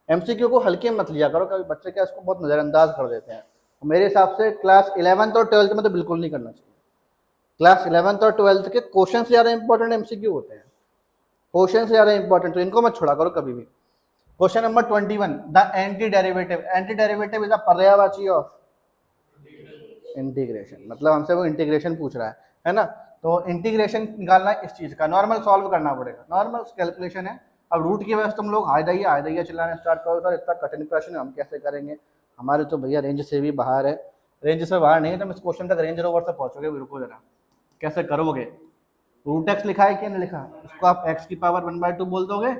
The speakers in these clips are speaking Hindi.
एमसीक्यू को हल्के में मत लिया करो, कभी बच्चे क्या इसको बहुत नज़रअंदाज कर देते हैं। मेरे हिसाब से क्लास 11th और 12th में तो बिल्कुल नहीं करना चाहिए। क्लास 11th और 12th के क्वेश्चन से ज़्यादा इंपॉर्टेंट एमसीक्यू होते हैं, क्वेश्चन से ज़्यादा इंपॉर्टेंट, तो इनको मत छोड़ा करो कभी भी। Question number 21, the anti derivative. Anti derivative is a पर्यायवाची ऑफ इंटीग्रेशन, मतलब हमसे वो इंटीग्रेशन पूछ रहा है ना। तो इंटीग्रेशन निकालना इस चीज़ का, नॉर्मल सॉल्व करना पड़ेगा, नॉर्मल कैलकुलेशन है। अब रूट की वजह से तुम लोग हाय दैया चिल्लाना स्टार्ट करो, सर इतना कठिन क्वेश्चन हम कैसे करेंगे, हमारे तो भैया रेंज से भी बाहर है। रेंज से बाहर नहीं है, तुम इस क्वेश्चन तक रेंज रोवर से पहुंचोगे, रुको जरा, कैसे करोगे। रूट एक्स लिखा है क्या नहीं लिखा, इसको आप एक्स की पावर 1/2 बोल दोगे,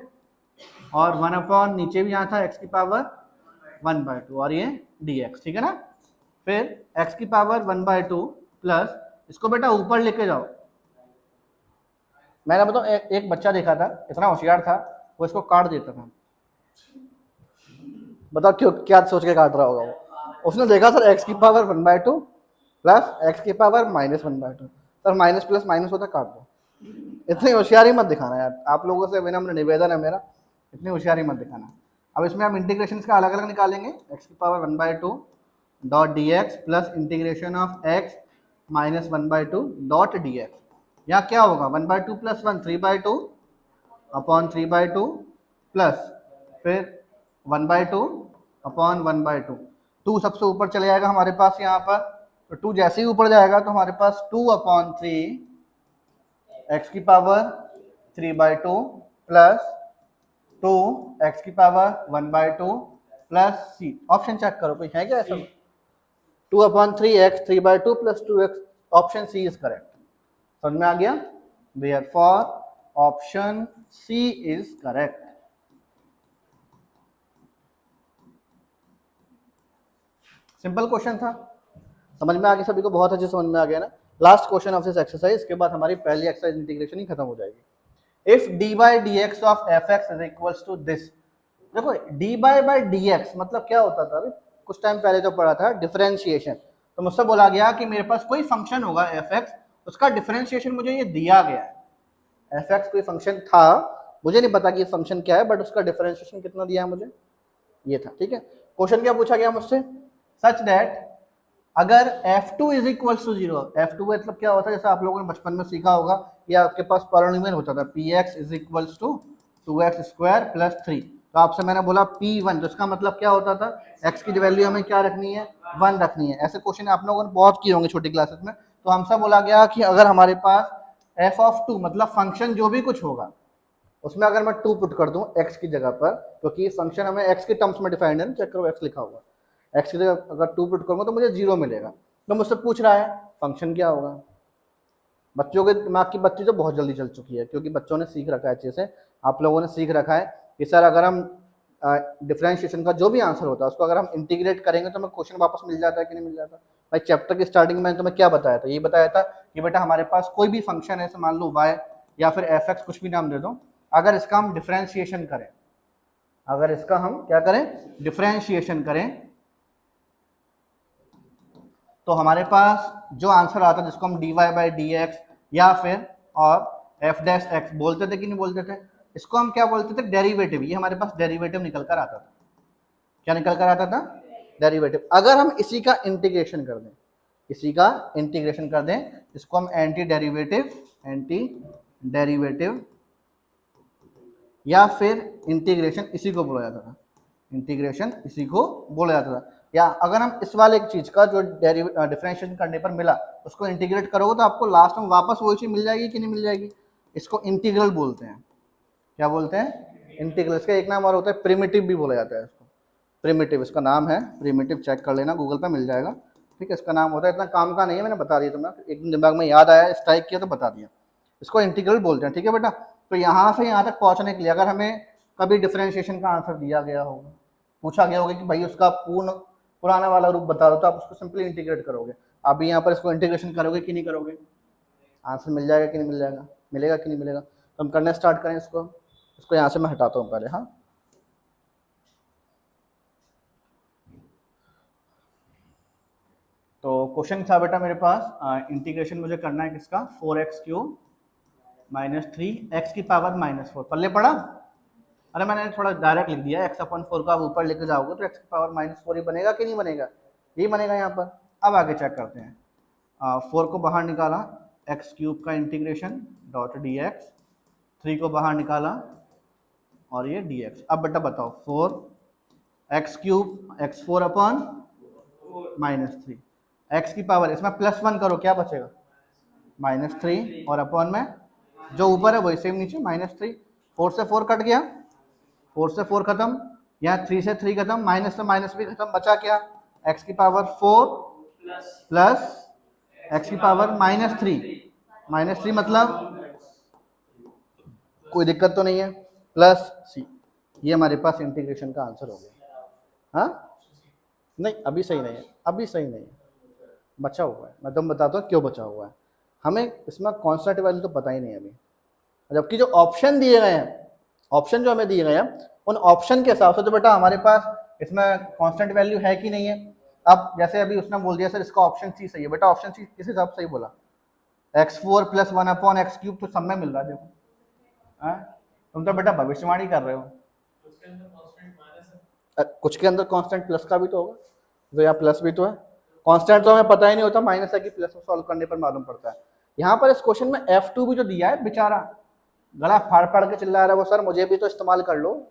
और 1 अपॉन नीचे भी यहाँ था एक्स की पावर 1/2, और ये dx, ठीक है ना। फिर x की पावर 1/2 प्लस, इसको बेटा ऊपर लेके जाओ। मैंने बताऊँ एक बच्चा देखा था, इतना होशियार था, वो इसको काट देता था। बताओ क्यों, क्या सोच के काट रहा होगा वो। उसने देखा सर x की पावर 1/2 प्लस x की power -1/2, sir minus plus minus होता, काट दो। इतनी होशियारी मत दिखाना यार, आप लोगों से विनम्र निवेदन है मेरा, इतनी होशियारी मत दिखाना। अब इसमें हम इंटीग्रेशन का अलग अलग निकालेंगे, x की power 1/2 dot D x plus integration of x minus 1/2 dot D x. यहाँ क्या होगा, 1/2 प्लस 1 3/2 अपॉन 3/2 प्लस फिर 1/2 अपॉन 1/2। 2 सबसे ऊपर चले जाएगा हमारे पास यहाँ पर, तो 2 जैसे ही ऊपर जाएगा तो हमारे पास 2/3 x की पावर 3/2 प्लस 2 x की power 1/2 plus c। Option check करो कोई है क्या ऐसा। 2/3x 3/2 plus 2x, option C is correct. समझ में आ गया, therefore option C is correct. Simple question था, समझ में आ गया सभी को, बहुत अच्छे समझ में आ गया ना। Last question of this exercise, इसके बाद हमारी पहली एक्सरसाइज इंटीग्रेशन ही खत्म हो जाएगी। If dy dx of fx is equals to this. देखो dy बाई dx मतलब क्या होता था, अभी कुछ टाइम पहले जो पढ़ा था डिफरेंशिएशन, तो मुझसे बोला गया कि मेरे पास कोई फंक्शन होगा fx, उसका डिफरेंशिएशन मुझे ये दिया गया है। fx कोई फंक्शन था, मुझे नहीं पता कि ये फंक्शन क्या है, बट उसका डिफरेंशिएशन कितना दिया है मुझे, ये था, ठीक है। क्वेश्चन क्या पूछा गया मुझसे, सच दैट अगर f2 is equals to 0, f2 मतलब क्या होता है, जैसा आप लोगों ने बचपन में सीखा होगा, या आपके पास पॉलिनोमियल होता था px is equals to 2x square plus 3, तो आपसे मैंने बोला p1, तो इसका मतलब क्या होता था, x की वैल्यू हमें क्या रखनी है, 1 रखनी है। ऐसे क्वेश्चन आप लोगों ने बहुत किए होंगे छोटी क्लासेस में। तो हमसे बोला गया कि अगर हमारे पास f(2) मतलब फंक्शन जो भी कुछ होगा, उसमें अगर मैं 2 पुट कर दूं x की जगह पर, क्योंकि फंक्शन हमें x के टर्म्स में डिफाइंड है, चेक करो x लिखा हुआ, x की जगह अगर 2 पुट करूंगा तो मुझे 0 मिलेगा। तो मुझसे पूछ रहा है फंक्शन क्या होगा। बच्चों के दिमाग की बत्ती तो बहुत जल्दी चल चुकी है, क्योंकि बच्चों ने सीख रखा है अच्छे से, आप लोगों ने सीख रखा है कि सर अगर हम डिफरेंशिएशन का जो भी आंसर होता है उसको अगर हम इंटीग्रेट करेंगे तो हमें क्वेश्चन वापस मिल जाता है कि नहीं मिल जाता। भाई चैप्टर की स्टार्टिंग में तुम्हें क्या बताया था, ये बताया था कि बेटा हमारे पास कोई भी फंक्शन है, मान लो y या फिर fx, कुछ भी नाम दे दो, अगर इसका हम डिफरेंशिएशन करें, अगर इसका हम क्या करें, डिफरेंशिएशन करें, तो हमारे पास जो आंसर आता है जिसको हम dy बाई डी एक्स या फिर और एफ डैश एक्स बोलते थे कि नहीं बोलते थे, इसको हम क्या बोलते थे, डेरिवेटिव। ये हमारे पास डेरिवेटिव निकल कर आता था, क्या निकल कर आता था, डेरिवेटिव। अगर हम इसी का इंटीग्रेशन कर दें, इसी का इंटीग्रेशन कर दें, इसको हम एंटी डेरिवेटिव, एंटी डेरिवेटिव या फिर इंटीग्रेशन, इसी को बोला जाता था, इंटीग्रेशन इसी को बोला जाता था। या अगर हम इस वाले चीज का जो डिफरेंशिएशन करने पर मिला उसको इंटीग्रेट करोगे तो आपको लास्ट में वापस वही चीज मिल जाएगी कि नहीं मिल जाएगी, इसको इंटीग्रल बोलते हैं। क्या बोलते हैं, इंटीग्रल। इसका एक नाम और होता है प्रिमिटिव भी बोला जाता है इसको, प्रिमिटिव इसका नाम है, प्रिमिटिव चेक कर लेना गूगल पे मिल जाएगा, ठीक है। इसका नाम होता है, इतना काम का नहीं है, मैंने बता दिया तुम्हें, एक दिन दिमाग में याद आया स्ट्राइक किया तो बता दिया, इसको इंटीग्रल बोलते हैं, ठीक है बेटा। तो यहाँ से यहाँ तक पहुँचने के लिए अगर हमें कभी डिफरेंशिएशन का आंसर दिया गया होगा, पूछा गया होगा कि भाई उसका पुराना वाला रूप बता दो, तो आप उसको सिंपली इंटीग्रेट करोगे। आप भी यहाँ पर इसको इंटीग्रेशन करोगे कि नहीं करोगे, आंसर मिल जाएगा कि नहीं मिल जाएगा, मिलेगा कि नहीं मिलेगा। तो हम करने स्टार्ट करें इसको यहाँ से मैं हटाता हूँ पहले। हाँ, तो क्वेश्चन था बेटा मेरे पास, इंटीग्रेशन मुझे करना है किसका, 4x³ - 3 x की पावर -4, पल्ले पड़ा। अरे मैंने थोड़ा डायरेक्ट लिख दिया, एक्स अपॉन 4 को आप ऊपर लेके जाओगे तो एक्स की पावर -4 ही बनेगा कि नहीं बनेगा, यही बनेगा यहाँ पर। अब आगे चेक करते हैं, 4 को बाहर निकाला, एक्स क्यूब का इंटीग्रेशन डॉट डी एक्स, 3 को बाहर निकाला और ये डी एक्स। अब बेटा बताओ 4 x cube x 4 upon -3, x की पावर इसमें +1 करो क्या बचेगा -3 और अपॉन में जो ऊपर है वही सेम नीचे -3, 4 से 4 कट गया, 4 से 4 खत्म, यहाँ 3 से 3 खत्म, माइनस से माइनस भी खत्म, बचा क्या एक्स की पावर 4 प्लस एक्स की पावर -3 मतलब कोई दिक्कत तो नहीं है, प्लस सी। ये हमारे पास इंटीग्रेशन का आंसर हो गया। हाँ नहीं अभी सही नहीं है, अभी सही नहीं है, बचा हुआ है, मैं तुम बताता हूँ क्यों बचा हुआ है। हमें इसमें कांस्टेंट वैल्यू तो पता ही नहीं है अभी, जबकि जो ऑप्शन दिए गए हैं, ऑप्शन जो हमें दिए गए हैं उन ऑप्शन के हिसाब से तो बेटा हमारे पास इसमें कांस्टेंट वैल्यू है कि नहीं है। अब जैसे अभी उसने बोल दिया सर इसका ऑप्शन सी सही है, बेटा ऑप्शन सी किस हिसाब से ही बोला, x4 + 1 अपॉन एक्स क्यूब तो सब में मिल रहा है देखो। तुम तो बेटा भविष्यवाणी कर रहे हो, कुछ के अंदर कांस्टेंट प्लस का भी तो होगा, तो यहाँ प्लस भी तो है, कांस्टेंट तो हमें पता ही नहीं होता, माइनस है कि प्लस में सॉल्व करने पर मालूम पड़ता है। यहाँ पर इस क्वेश्चन में F2 भी जो दिया है बेचारा गला फाड़ फाड़ के चिल्ला रहा है वो, सर मुझे भी तो इस्तेमाल कर लो,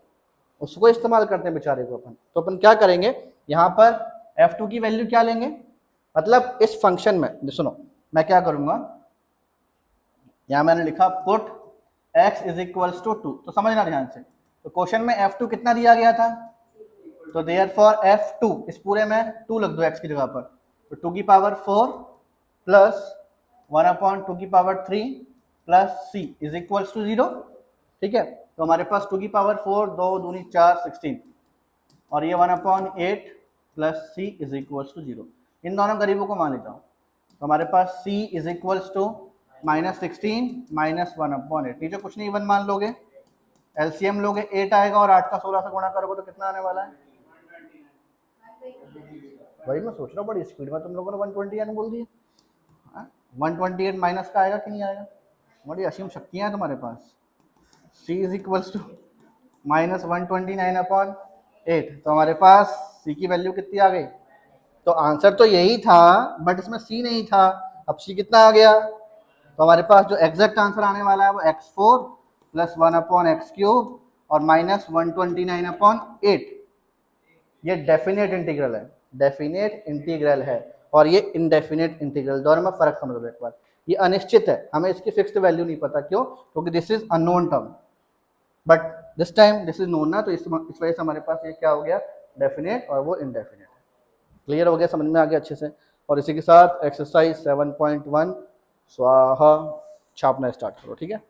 उसको इस्तेमाल करते हैं बेचारे को अपन। तो अपन क्या करेंगे, यहाँ पर F2 की वैल्यू क्या लेंगे, मतलब इस फंक्शन में सुनो मैं क्या करूंगा, यहाँ मैंने लिखा पुट x = 2, तो समझना ध्यान से। तो क्वेश्चन में F2 कितना दिया गया था, तो देयरफॉर F2 इस पूरे में 2 लग दो x की जगह पर, तो 2 की पावर 4 प्लस 1 अपॉन 2 की पावर 3 प्लस c = 0। ठीक है, तो हमारे पास 2 की पावर 4 2 दूनी 4 16 और ये 1 अपॉन 8 प्लस c = 0। इन दोनों गरीबों को मान लेता हूँ, तो हमारे पास c = -16 -1 अपॉन 8, नीचे कुछ नहीं 1 मान लोगे, एलसीएम लोगे 8 आएगा और 8 का 16 से गुणा करोगे तो कितना आने वाला है, वही मैं सोच रहा हूँ बड़ी स्पीड में तुम लोगों ने 128 बोल दिया। 128 माइनस का आएगा कि नहीं आएगा, बड़ी असीम शक्तियाँ हैं तुम्हारे पास। c = -129 अपॉन 8, तो हमारे पास c की वैल्यू कितनी आ गई, तो आंसर तो यही था बट इसमें c नहीं था, अब c कितना आ गया, तो हमारे पास जो एग्जैक्ट आंसर आने वाला है वो x4 + 1 अपॉन एक्स क्यूब और -129 अपॉन 8। ये डेफिनेट इंटीग्रल है, डेफिनेट इंटीग्रल है, और ये इनडेफिनेट इंटीग्रल, दोनों में फर्क समझ लो एक बार। ये अनिश्चित है, हमें इसकी फिक्स्ड वैल्यू नहीं पता, क्यों, क्योंकि this is unknown term, but this time this is known ना, तो इस वजह से हमारे पास ये क्या हो गया, डेफिनेट और वो इनडेफिनेट है। क्लियर हो गया, समझ में आ गया अच्छे से। और इसी के साथ एक्सरसाइज 7.1 स्वाहा छापना स्टार्ट करो, ठीक है।